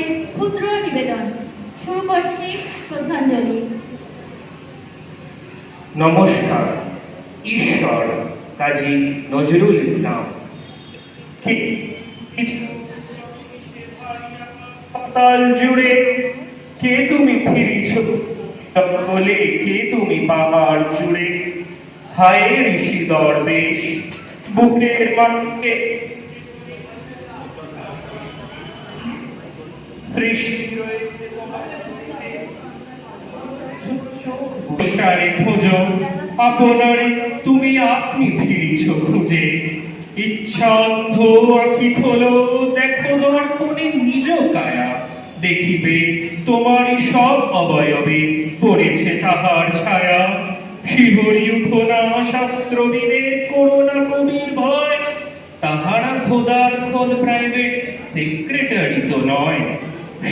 আমাদের ক্ষুদ্র নিবেদন। শুরু করছি শ্রদ্ধাঞ্জলি। নমস্কার। ঈশ্বর কাজী নজরুল ইসলাম। পাতাল জুড়ে কে তুমি ফিরিছ বলে, কে তুমি পাহাড় জুড়ে? হায় ঋষি দরবেশ বুকের মাঠে সৃষ্টি রয়েছে খোঁজো আপনারে, তুমি আপনি ফিরিছ খুঁজে। ইচ্ছান্ধ আখি খোলো, দেখো দর্পণে নিজ কায়া। দেখিবে তোমারই সব অবয়বে পড়েছে তাহার ছায়া। শিহরি উঠো না শাস্ত্রবিদের, করোনা কবির ভয়। তাহারা খোদার খোদ প্রাইভেট সেক্রেটারি তো নয়।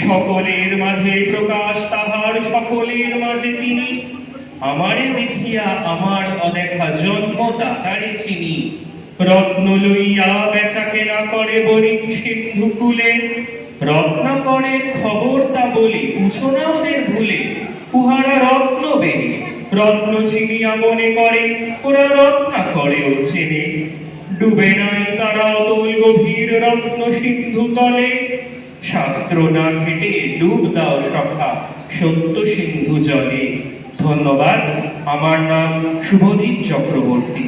সকলের মাঝে প্রকাশ তাহার, সকলের মাঝে তিনি। আমারে দেখিয়া আমার অদেখা জন্ম তাহারে চিনি। রত্ন লইয়া বেচা কেনা করে বণিক সিন্ধু কুলে। রত্নাকরের খবর তা বলে, বুঝো না ওদের ভুলে। উহারা রত্ন বেনে রত্ন চিনিয়া মনে করে, ওরা রত্নাকরেও চেনে। ডুবে নাই তারা অতল গভীর রত্ন সিন্ধু তলে। শাস্ত্র না ঘেটে ডুব দাও সখা সত্য সিন্ধু জলে। ধন্যবাদ। আমার নাম শুভদীপ চক্রবর্তী।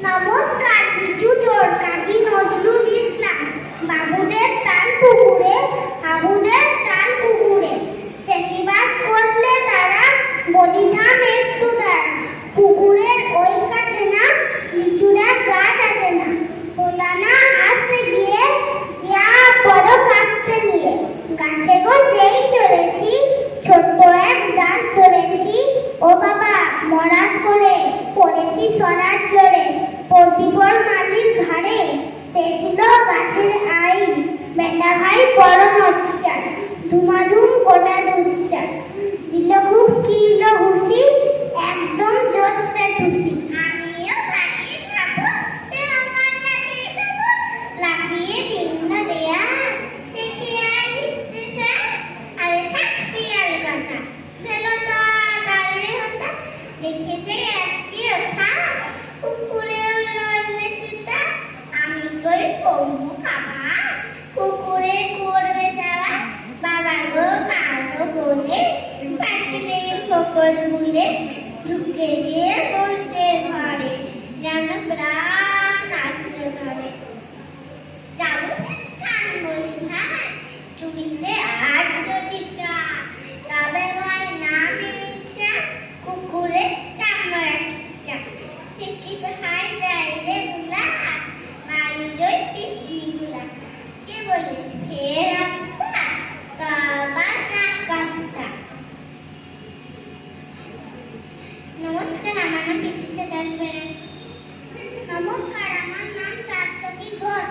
নমস্কার। বিজু চোর কাজী নজরুল ইসলাম। বাবুদের তাল পুকুরে, হাবুদের তাল পুকুরে। শ্রেণীবাস করলে তারা, বলিধা মৃত্যু তারা। পুকুরের ওই কাছে না, লিচুরা গাছ আছে না। ওলানা আসতে গিয়ে, ইয়া বড় কাটতে নিয়ে। গাছে গো যেই চলেছি, ছোট্ট এক ডাল ধরেছি। ও বাবা মরাত করে পড়েছি সরার জোরে। প্রদীপর মাটির ঘাড়ে, সে ছিল গাছের আই। বেটা ভাই বড় নচ্চার, ধুমাধুম গোটা দুচ্চার। দিল খুব কিল হুসি, একদম জোরসে ঠুসি। আমিও লাগিয়ে খাবো, আমার লাগিয়ে খাবো। লাগিয়ে দিন না দেয়া, দেখি আর হিচ্ছে স্যার। আরে থাকছি আর কথা, ভেলো তো দাঁড়িয়ে হতা। দেখেছে একটি ওঠা, কুকুরেও রইলে চিতা। আমি কই কমু খাবা, কুকুরে করবে যাওয়া। বাবা গো মা গো বলে, পাশে সকল ভুলে। ঢুকে গিয়ে বলতে ঘরে, যেন প্রাণ আসলে ধরে। যাবো কান বলি ভাই, চুরিতে আর যদি চা, তবে হয় নামে ইচ্ছা। কুকুরে চামড়া খিচ্ছা, শিক্ষিত হাই যাইলে বুলা। বাড়ি জয় পিকনি গুলা, কে বলে ফের আত্মা, তবা না কাপ্তা। নমস্কার, আমার নাম পিকনিসা দাস বেড়ে। নমস্কার, আমার নাম সার্থকী ঘোষ।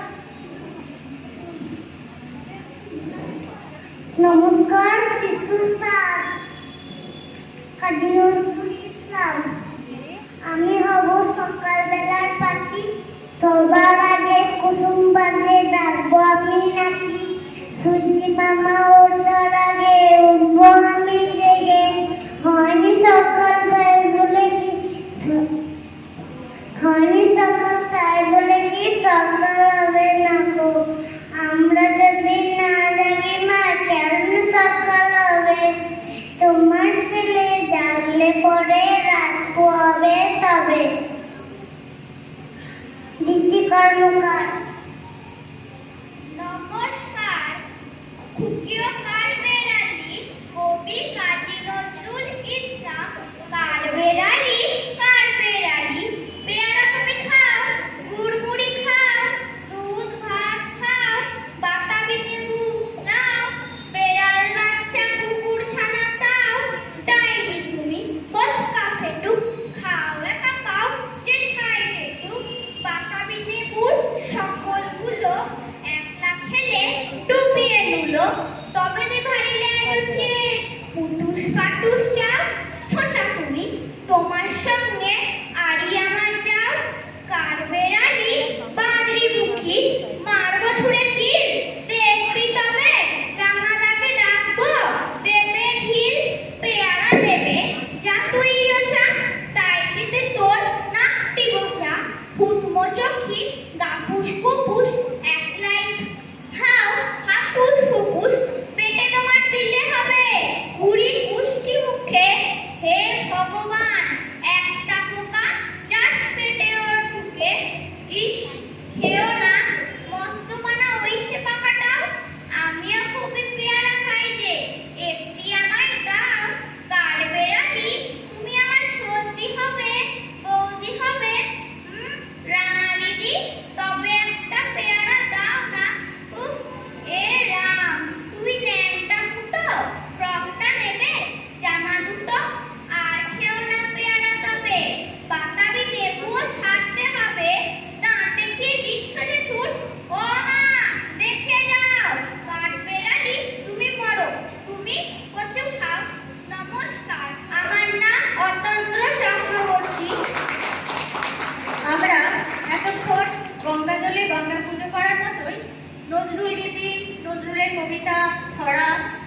নমস্কার, শিশু স্যার কাজী নজরুল ইসলাম। আমি হব সকালবেলার পাখি, সবার আগে কুসুম বাগে ডাকবো আমি নাকি। সূর্যি মামা ওঠার আগে উঠবো আমি জেগে। হয়নি সকাল তাই বলে কি, হয়নি সকাল তাই বলে কি সকাল হবে না গো। আমরা যদি না জাগি মা, কেন সকাল হবে? তোমার ছেলে জাগলে পরে রাত পোয়াবে তবে। দিদি কর্মকার। নমস্কার। খুকিও কার বেড়ালি, কবি কাজী নজরুল ইসলাম। কার বেড়ালি, কার বেড়ালি, পেয়ারা তুমি খাও, গুড় মুড়ি খাও, দুধ ভাত খাও, বাতাবি লেবু নাও। বেড়াল বাচ্চা কুকুর ছানা তাও, ডাইনি তুমি বোটকা ফেটুক, খাও একা পাও যে খাই ফেটুক। বাতাবি লেবুর সকলগুলো একলা খেলে ডুবিয়ে নুলো। তবে যে ভারী লেগেছে পুটুস পাটুস চাও, ছোটা তুমি তোমার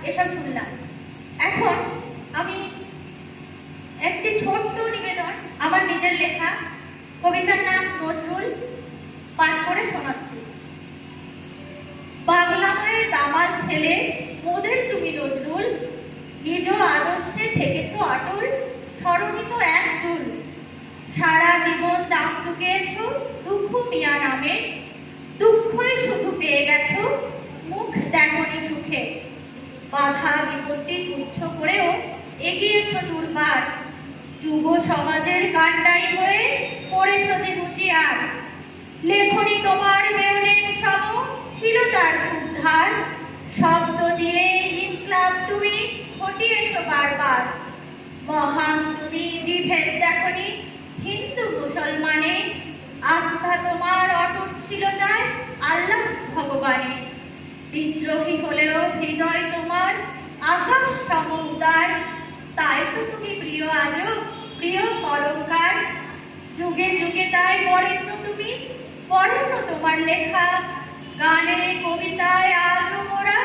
এসব শুনলাম। এখন আমি একটি ছোট্ট নিবেদন আমার নিজের লেখা কবিতার নাম নজরুল পাঠ করে শোনাচ্ছি। বাংলা মায়ের দামাল ছেলে মোদের তুমি নজরুল, নিজ আদর্শে থেকেছ অটল, স্মরণিত এক চুল। সারা জীবন দাম চুকিয়েছ দুঃখ মিয়া নামে, দুঃখই শুধু পেয়ে গেছ, মুখ দেখনি সুখে। বাধা বিপত্তি তুচ্ছ করেও এগিয়েছ দুর্বার, যুব সমাজের কাণ্ডারি হয়ে পড়েছ যে হুঁশিয়ার। লেখনি তোমার মেয়নের সম ছিল তার উদ্ধার, শব্দ দিয়ে ইনকলাব তুমি ঘটিয়েছ বারবার। মহান তুমি বিভেদ দেখনি হিন্দু মুসলমানে, আস্থা তোমার অটুট ছিল তাই আল্লাহ ভগবানে। বিদ্রোহী হলেও হৃদয় তোমার আকাশ সম উদার, তাই তো তুমি প্রিয় আজও প্রিয় অলঙ্কার। যুগে যুগে তাই বরেণ্য তুমি, বরেণ্য তোমার লেখা, গানে কবিতায় আজও মোরা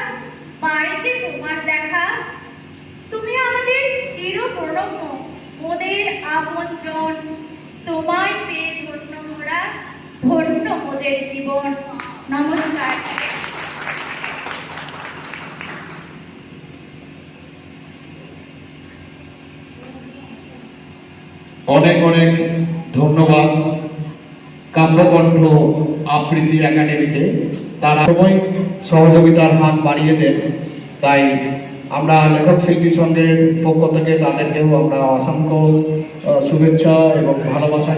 পাই যে তোমার দেখা। তুমি আমাদের চির প্রণম্য মোদের আপনজন, তোমায় পেয়ে ধন্য মোরা, ধন্য মোদের জীবন। নমস্কার। অনেক অনেক ধন্যবাদ কাব্যকণ্ঠ আবৃত্তি একাডেমিকে। তারা সময় সহযোগিতার হাত বাড়িয়ে দেন, তাই আমরা লেখক শিল্পী সংঘের পক্ষ থেকে তাদেরকেও আমরা অসংখ্য শুভেচ্ছা এবং ভালোবাসা